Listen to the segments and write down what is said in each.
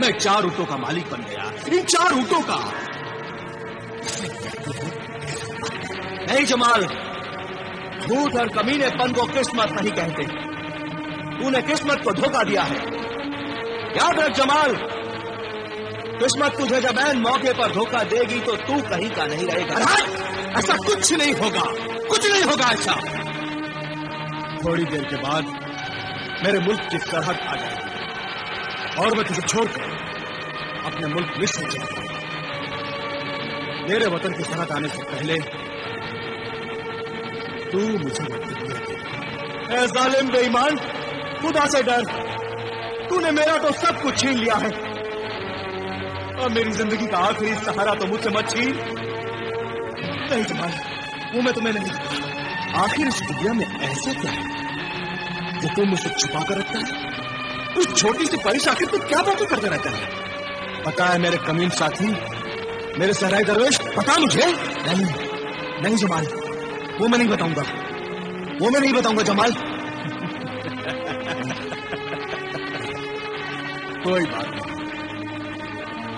मैं 4 ऊँटों का मालिक बन गया, इन 4 ऊँटों का। नहीं जमाल, झूठ और कमीनेपन को किस्मत नहीं कहते। तूने किस्मत को धोखा दिया है। याद रख जमाल, किस्मत तुझे जब ऐन मौके पर धोखा देगी तो तू कहीं का नहीं रहेगा। ऐसा कुछ नहीं होगा, कुछ नहीं होगा ऐसा। थोड़ी देर के बाद मेरे मुल्क की सरहद आ जाएगी और मैं तुझे छोड़कर अपने मुल्क मिस्र चला जाऊंगा। मेरे वतन की सरहद आने से पहले तू मुझे वक्त दिया। ऐ जालिम बेईमान, खुदा से डर। तूने मेरा तो सब कुछ छीन लिया है और मेरी जिंदगी का आखिरी सहारा तो मुझसे मत छीन। नहीं जमाल, वो मैं तुम्हें नहीं दूंगा। आखिर इस दुनिया में ऐसा क्या है जो तुम मुझसे छुपा कर रखता है? उस छोटी सी परिश आखिर तू क्या बातें करते रहता है? पता है मेरे कमीन साथी, मेरे सहराई दरवेश, पता मुझे? नहीं नहीं जमाल, वो मैं नहीं बताऊंगा, वो मैं नहीं बताऊंगा जमाल। कोई बात नहीं,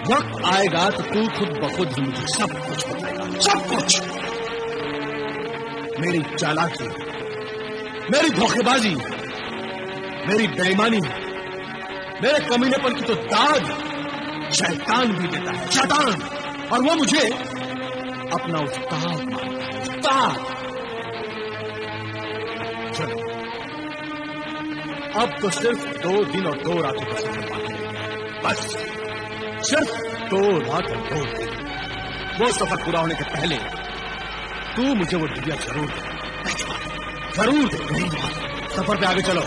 वक्त आएगा तो तू खुद ब खुद ही मुझे सब कुछ बताएगा, सब कुछ। मेरी चालाकी, मेरी धोखेबाजी, मेरी बेईमानी, मेरे कमीनेपन की तो दाद शैतान भी देता है, शैतान। और वो मुझे अपना उस्ताद मानता है, उस्ताद। चलो, अब तो सिर्फ 2 दिन और 2 रातों का सफर बाकी है, बस सिर्फ 2 रात और 2 दिन। वो सफर पूरा होने के पहले तू मुझे वो डिबिया जरूर दे, जरूर दे। नहीं, सफर पे आगे चलो।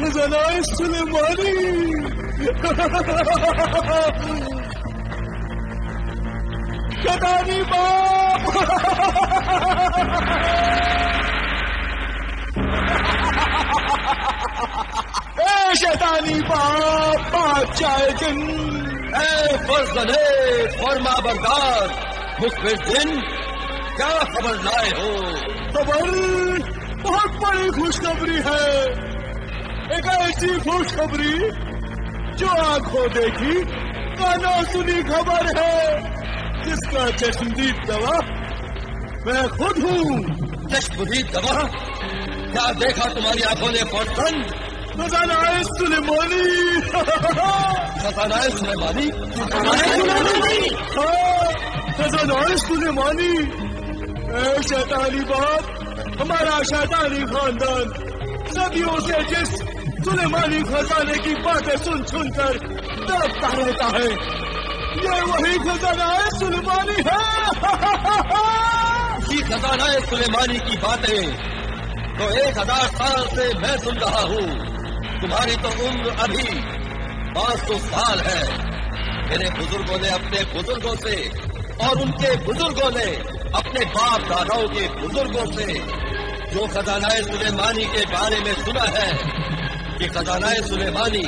खजाना सुलेमानी। शैतानी बाप। ए शैतानी बाप, बादशाह जिन, ए फर्जने फरमा बरदार मुखबिर जिन, क्या खबर लाए हो? खबर बहुत बड़ी खुशखबरी है। एक ऐसी खुशखबरी जो आंखों देखी कानों सुनी खबर है, जिसका चश्मदीद गवाह मैं खुद हूँ। चश्मदीद गवाह? क्या देखा तुम्हारी आंखों ने फौरन? खजाना सुलेमानी। खजाना सुलेमानी? खजाना सुलेमानी। शैतानी बात, हमारा शैतानी खानदान सदियों से जिस सुलेमानी खजाने की बातें सुन सुनकर दबता रहता है, ये वही खजाना सुलेमानी है। ये खजाना सुलेमानी की बातें तो 1000 साल से मैं सुन रहा हूँ। तुम्हारी तो उम्र अभी 500 साल है। मेरे बुजुर्गों ने अपने बुजुर्गों से और उनके बुजुर्गों ने अपने बाप दादाओं के बुजुर्गों से जो खजाना सुलेमानी के बारे में सुना है कि खजाना सुलेमानी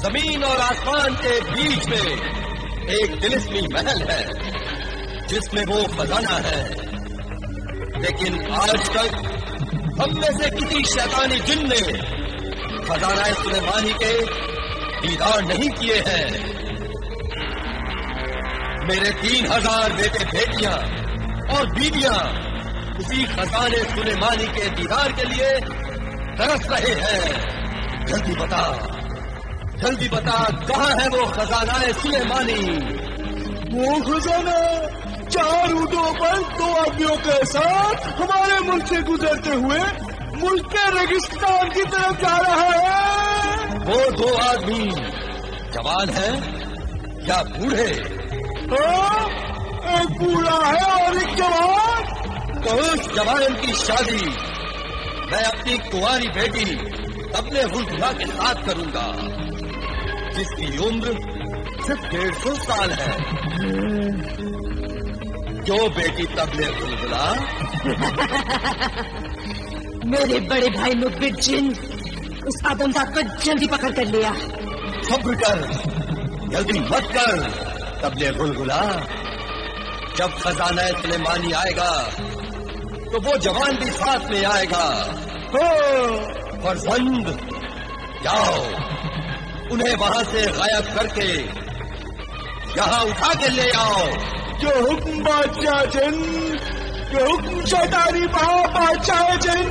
जमीन और आसमान के बीच में एक तिलिस्मी महल है जिसमें वो खजाना है। लेकिन आज तक हम में से किसी शैतानी जिन ने खजाना सुलेमानी के दीदार नहीं किए हैं। मेरे 3000 बेटे बेटियां और बीवियां उसी खजाने सुलेमानी के दीदार के लिए तरस रहे हैं। जल्दी बता, जल्दी बता, कहाँ है वो खजाना सुलेमानी? वो खजाना 4 ऊँटों पर 2 आदमियों के साथ हमारे मुल्क से गुजरते हुए मुल्क के रेगिस्तान की तरफ जा रहा है। वो 2 आदमी जवान है या बूढ़े? एक बूढ़ा है और एक जवान। तो उस जवान की शादी मैं अपनी कुंवारी बेटी अपने हुल्ला के साथ करूंगा, जिसकी उम्र सिर्फ 150 साल है। जो बेटी तबले हुल्ला। मेरे बड़े भाई मुखबिर जिन, उस आदमजात को जल्दी पकड़ कर लिया। सब्र कर, जल्दी मत कर तबले बुलबुला। जब खजाना सुलेमानी आएगा तो वो जवान भी साथ में आएगा। फरजंद, जाओ उन्हें वहां से गायब करके यहाँ उठा के ले आओ। जो हुक्म बादशाह जिन, जो हुक्म शैतानी बादशाह जिन।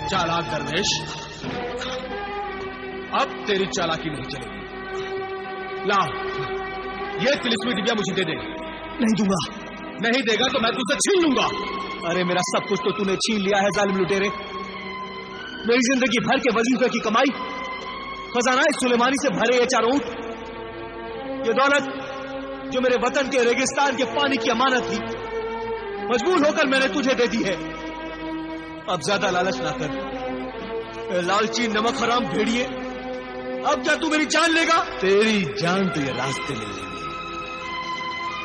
चालाक दरवेश, अब तेरी चालाकी नहीं चलेगी। ला, ये तिलिस्मी डिबिया मुझे दे दे। नहीं दूंगा। नहीं देगा तो मैं तुझसे छीन लूंगा। अरे मेरा सब कुछ तो तूने छीन लिया है जालिम लुटेरे। मेरी जिंदगी भर के वजीफे की कमाई, खजाना सुलेमानी से भरे ये चारों ऊंट, ये दौलत जो मेरे वतन के रेगिस्तान के पानी की अमानत थी, मजबूर होकर मैंने तुझे दे दी है। अब ज्यादा लालच ना कर, लालची नमक हराम भेड़िए। अब क्या तू मेरी जान लेगा? तेरी जान तो ये रास्ते ले लेंगे,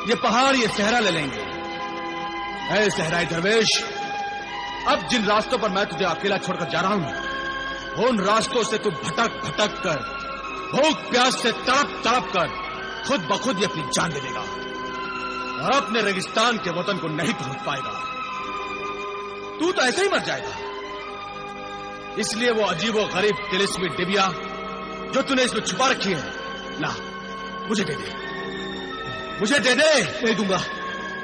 ये पहाड़, ये सहरा ले लेंगे। ऐ सहराई दरवेश, अब जिन रास्तों पर मैं तुझे अकेला छोड़कर जा रहा हूं, उन रास्तों से तू भटक भटक कर, भूख प्यास से तड़प तड़प कर खुद ब खुद ही अपनी जान दे देगा और अपने रेगिस्तान के वतन को नहीं पहुंच पाएगा। तू तो ऐसे ही मर जाएगा। इसलिए वो अजीबो गरीब तिलिस्मी डिबिया जो तूने इसमें छुपा रखी है, ला मुझे दे दे, मुझे दे दे। नहीं दूंगा,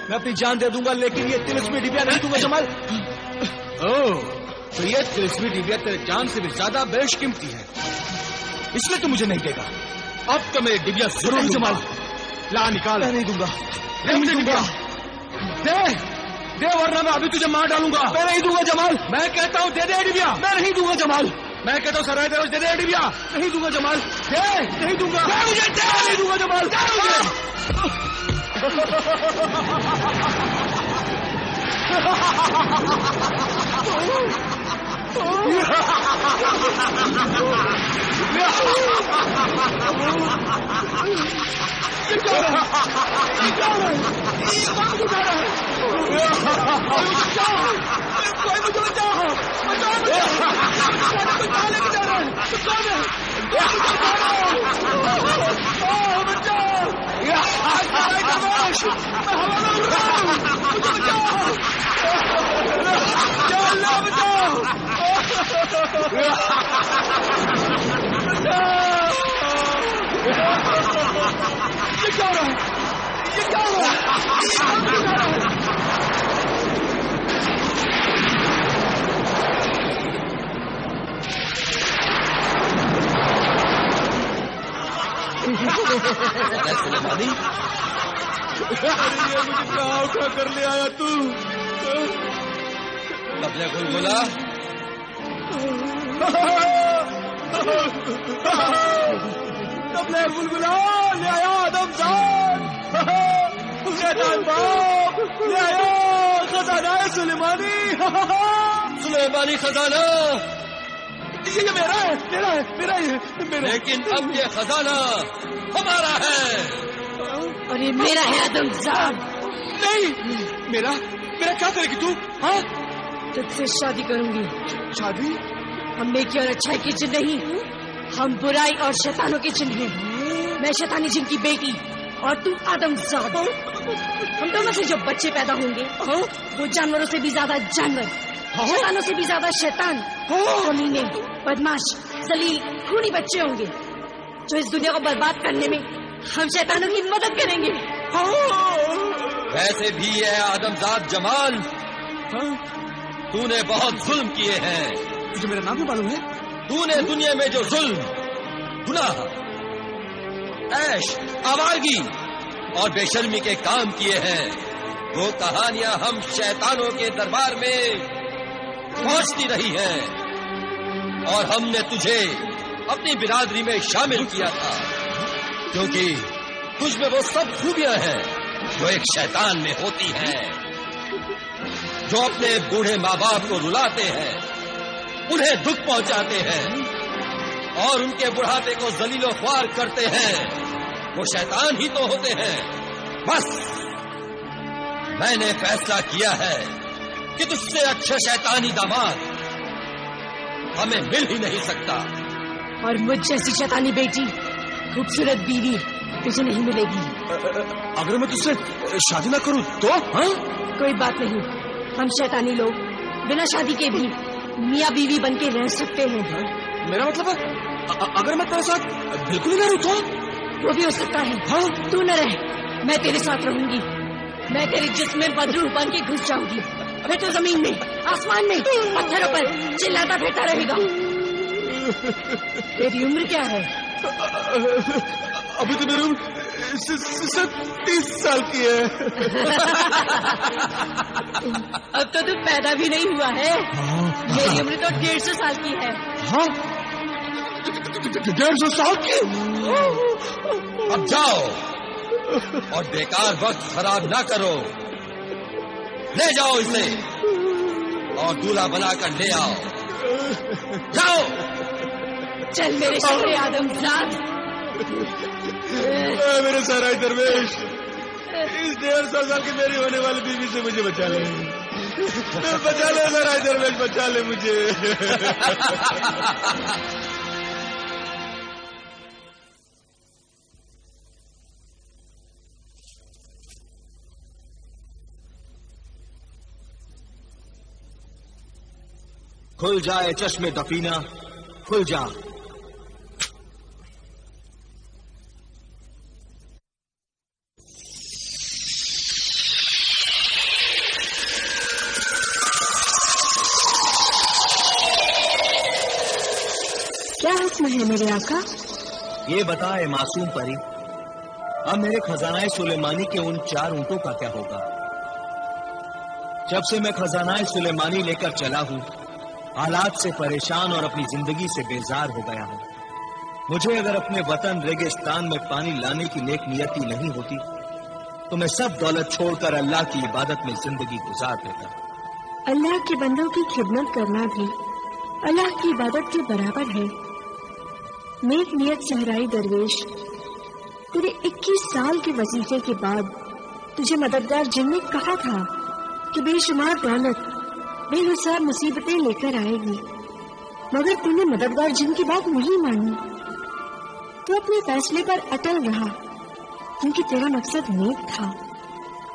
मैं अपनी जान दे दूंगा, लेकिन ये तिलिस्मी डिबिया नहीं दूंगा जमाल। ओह, तो ये तिलिस्मी डिबिया तेरे जान से भी ज्यादा बेशकीमती है, इसलिए तू मुझे नहीं देगा। अब तो मेरी डिबिया जरूर जमाल। ला निकाल। मैं नहीं दूंगा, नहीं दूंगा। दे दे, वरना मैं अभी तुझे मार डालूंगा। मैं नहीं दूंगा जमाल। मैं कहता हूँ दे दे डिबिया। मैं नहीं दूंगा जमाल। मैं कहता हूँ सराय दे दे डिबिया। नहीं दूंगा जमाल। दे, नहीं दूंगा। दे मुझे, दे। नहीं दूंगा जमाल। कोई मुझे बचाओ, सुलेमानी, ये मुझे कहाँ उठा कर ले आया तू? तबले बुलबुला, तबले बुलबुला ले आया आदमजात, शैतान बाप ले आया खजाना सुलेमानी। सुलेमानी खजाना ये मेरा है, मेरा है, मेरा है, मेरा। लेकिन अब ये खजाना हमारा है। और ये मेरा है आदमजात। नहीं, मेरा मेरा क्या करेगी तू? हाँ, तुझसे शादी करूंगी। शादी? हम नेकी और अच्छाई के चिन्ह नहीं, हम बुराई और शैतानों के चिन्ह हैं। मैं शैतानी जिन की बेटी और तू आदमजात। हम दोनों से जो बच्चे पैदा होंगे वो जानवरों से भी ज्यादा जानवर, शैतानों से भी ज्यादा शैतान, कमीने, बदमाश, जलील, खूनी बच्चे होंगे जो इस दुनिया को बर्बाद करने में हम शैतानों की मदद करेंगे। वैसे भी है आदमजात जमाल, तूने बहुत जुल्म किए हैं। तुझे मेरा नाम भी मालूम है? तूने दुनिया में जो जुल्म, गुनाह, ऐश, आवारगी और बेशर्मी के काम किए हैं, वो कहानियां हम शैतानों के दरबार में पहुंचती रही हैं। और हमने तुझे अपनी बिरादरी में शामिल किया था, क्योंकि तुझ में वो सब खूबियां हैं जो एक शैतान में होती हैं, जो अपने बूढ़े माँ बाप को रुलाते हैं, उन्हें दुख पहुंचाते हैं और उनके बुढ़ापे को जलीलो ख्वार करते हैं। वो शैतान ही तो होते हैं। बस मैंने फैसला किया है कि तुझसे अच्छे शैतानी दामाद हमें मिल ही नहीं सकता। और मुझ जैसी शैतानी बेटी, खूबसूरत बीवी तुझे नहीं मिलेगी। अगर मैं तुझसे शादी ना करूं तो? हाँ? कोई बात नहीं, हम शैतानी लोग बिना शादी के भी मियाँ बीवी बन के रह सकते हैं। मेरा मतलब है अगर मैं तेरे साथ बिल्कुल ही ना रहूं तो? वो भी हो सकता है। हाँ? तू न रहे, मैं तेरे साथ रहूंगी। मैं तेरे जिस्म में बदरू बन के घुस जाऊंगी, फिर तो जमीन में, आसमान में, पत्थरों पर चिल्लाता फिरता रहेगा। तेरी उम्र क्या है? अभी तो मेरी उम्र 30 साल की है। अब तो तू पैदा भी नहीं हुआ है। मेरी उम्र तो 150 साल की है। हाँ? 150 साल की? अब जाओ और बेकार वक्त खराब ना करो। ले जाओ इसे और दूल्हा बनाकर ले आओ। जाओ। चल मेरे शहरे आदमजाद। मेरे सहराई दरवेश, इस 150 साल की मेरी होने वाली बीवी से मुझे बचा ले। बचा ले सहराई दरवेश, बचा ले मुझे। खुल जाए चश्मे दफीना, खुल जा। क्या हुक्म है मेरे आका? ये बताए मासूम परी, अब मेरे खजानाए सुलेमानी के उन 4 ऊंटों का क्या होगा? जब से मैं खजानाए सुलेमानी लेकर चला हूं, हालात से परेशान और अपनी जिंदगी से बेजार हो गया हूं। मुझे अगर अपने वतन रेगिस्तान में पानी लाने की नेक नियति नहीं होती तो मैं सब दौलत छोड़कर अल्लाह की इबादत में जिंदगी गुजार देता। अल्लाह के बंदों की खिदमत करना भी अल्लाह की इबादत के बराबर है। नेक नियत सहराई दरवेश, तेरे 21 साल के वजीफे के बाद तुझे मददगार जिन ने कहा था कि बेशुमार दौलत बेहिसाब मुसीबतें लेकर आएगी, मगर तूने मददगार जिन की बात नहीं मानी। तू अपने फैसले पर अटल रहा, क्योंकि तेरा मकसद नेक था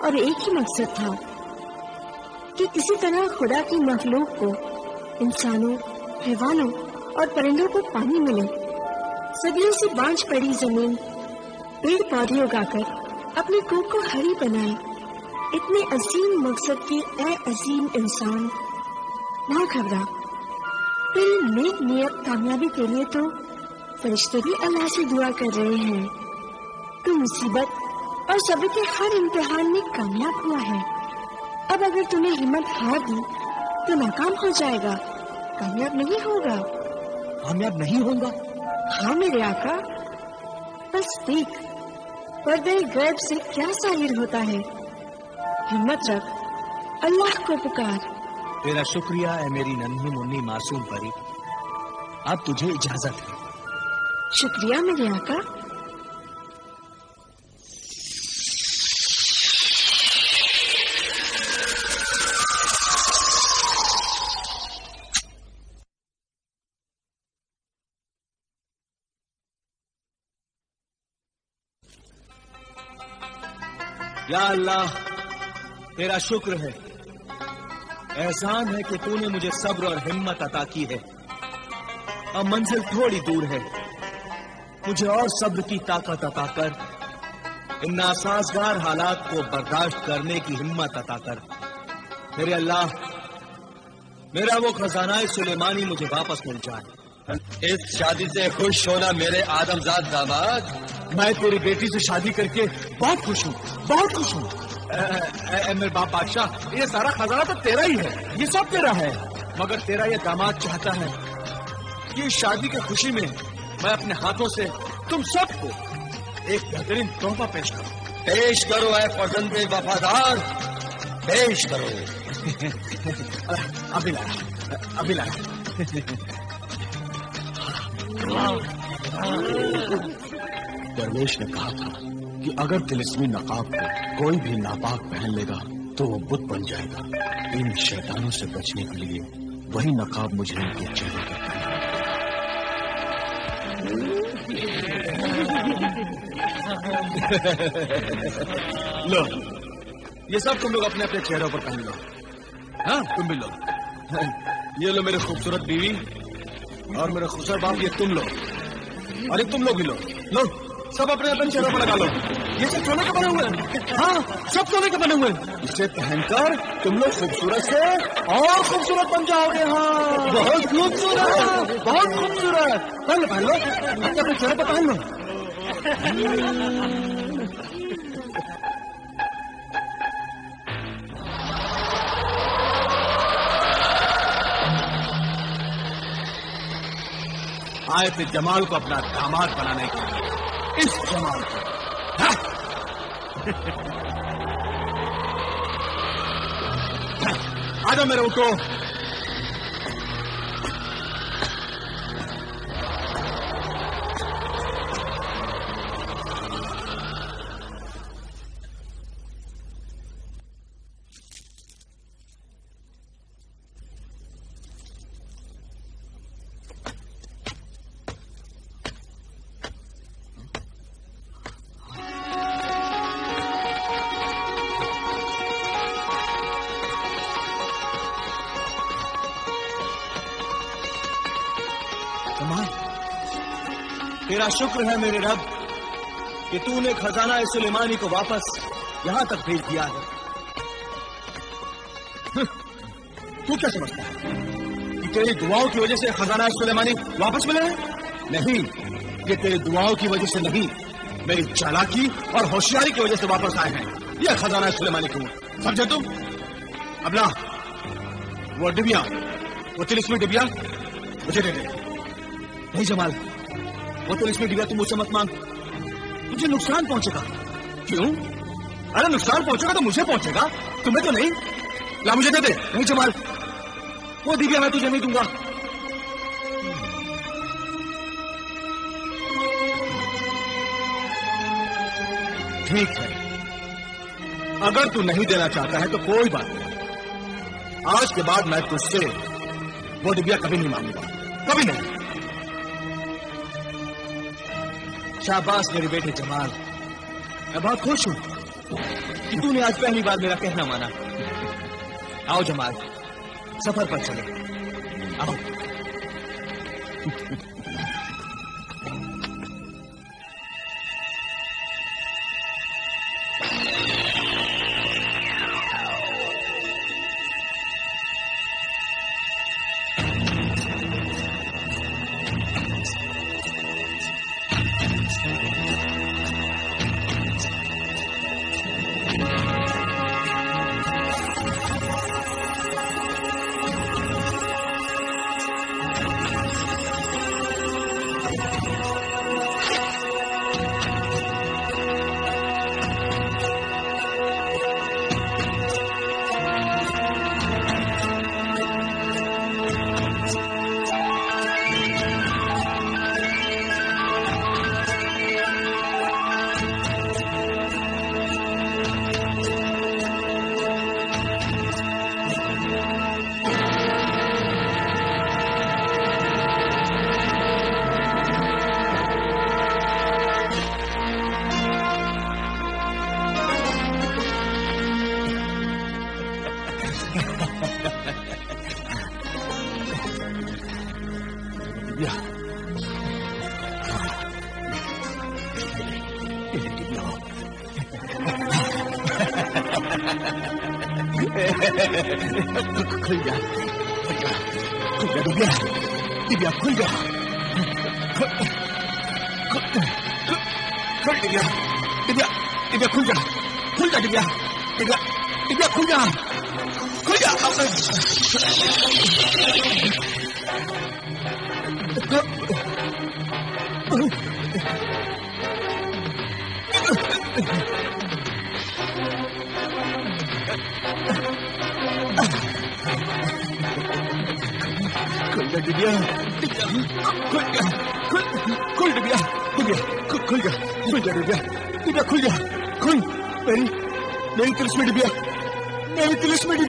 और एक ही मकसद था कि किसी तरह खुदा की मखलूक को, इंसानों, हैवानों और परिंदों को पानी मिले। सदियों से बांझ पड़ी जमीन पेड़ पौधे उगाकर अपनी कोख को हरी बनाए। इतने अजीम मकसद के ऐ अजीम इंसान, ना घबरा। तेरी नेक नियत कामयाबी के लिए तो फरिश्ते भी अल्लाह से दुआ कर रहे हैं। तू मुसीबत और सब्र के हर इम्तिहान में कामयाब हुआ है। अब अगर तूने हिम्मत हार दी तो नाकाम हो जाएगा, कामयाब नहीं होगा। कामयाब नहीं होगा? हाँ मेरे आका, बस देख पर्दे गैब से क्या जाहिर होता है। हिम्मत रख, अल्लाह को पुकार। तेरा शुक्रिया है मेरी नन्ही मुन्नी मासूम परी। अब तुझे इजाजत है। शुक्रिया मेरे आका। या अल्लाह, तेरा शुक्र है, एहसान है कि तूने मुझे सब्र और हिम्मत अता की है। अब मंजिल थोड़ी दूर है, मुझे और सब्र की ताकत अता कर, इन नासाजगार हालात को बर्दाश्त करने की हिम्मत अता कर। मेरे अल्लाह, मेरा वो खजानाए सुलेमानी मुझे वापस मिल जाए। इस शादी से खुश होना मेरे आदमजाद दामाद। मैं तेरी बेटी से शादी करके बहुत खुश हूँ, बहुत खुश हूँ। मेरे बाप बादशाह, ये सारा खजाना तो तेरा ही है, ये सब तेरा है। मगर तेरा ये दामाद चाहता है कि इस शादी की खुशी में मैं अपने हाथों से तुम सबको एक बेहतरीन तोहफा पेश करूं। पेश करो ऐ फर्जंदे वफादार, पेश करो। अभी लाया, अभी लाया। दरवेश ने कहा था कि अगर तिलिस्मी नकाब को कोई भी नापाक पहन लेगा तो वो बुत बन जाएगा। इन शैतानों से बचने के लिए वही नकाब मुझे इनके चेहरे पर लो, ये सब तुम लोग अपने अपने चेहरों पर पहन लो। हाँ, तुम भी लो। ये लो मेरे खूबसूरत बीवी और मेरे खूबसूरत बाप, ये तुम लो और ये तुम लोग भी लो। लो, सब अपने अपने चेहरों पर लगा लो। ये सब सोने के बने हुए हैं। हाँ, सब सोने के बने हुए हैं। इसे पहनकर तुम लोग खूबसूरत से और खूबसूरत बन जाओगे। हाँ, बहुत खूबसूरत, बहुत खूबसूरत। पहन लो, पहन लो, अपने चेहरे पर पहन लो। आए थे जमाल को अपना दामाद बनाने के लिए। इस जमाल को आजा मेरे उठो। तेरा शुक्र है मेरे रब कि तूने खजाना सुलेमानी को वापस यहां तक भेज दिया है। तू क्या समझता है कि तेरी दुआओं की वजह से खजाना सुलेमानी वापस मिले हैं? नहीं, ये तेरी दुआओं की वजह से नहीं, मेरी चालाकी और होशियारी की वजह से वापस आए हैं। यह खजाना सुलेमानी क्यों, समझे तुम? अब ला वो डिबिया, वो तिलिस्मी डिबिया मुझे दे दे। नहीं जमाल, वो तिलिस्मी डिबिया तुम मुझसे मत मांग, मुझे नुकसान पहुंचेगा। क्यों? अरे नुकसान पहुंचेगा तो मुझे पहुंचेगा, तुम्हें तो नहीं। ला मुझे दे दे। नहीं जमाल, वो डिबिया मैं तुझे नहीं दूंगा। ठीक है, अगर तू नहीं देना चाहता है तो कोई बात नहीं। आज के बाद मैं तुझसे वो डिबिया कभी नहीं मांगूंगा, कभी नहीं। शाबाश मेरे बेटे जमाल, मैं बहुत खुश हूं कि तूने आज पहली बार मेरा कहना माना। आओ जमाल, सफर पर चले, आओ। खुल जा, खुल जा डिबिया, डिबिया खुल जा, खुल डिबिया, डिबिया, डिबिया खुल जा, खुल जा डिबिया, डिबिया, डिबिया खुल जा, खुल जा। खुल जा डिबिया, खुल डिबिया, खुल जा डिबिया, डिबिया खुल जा, खुल, मेरी तिलिस्मी डिबिया, मेरी तिलिस्मी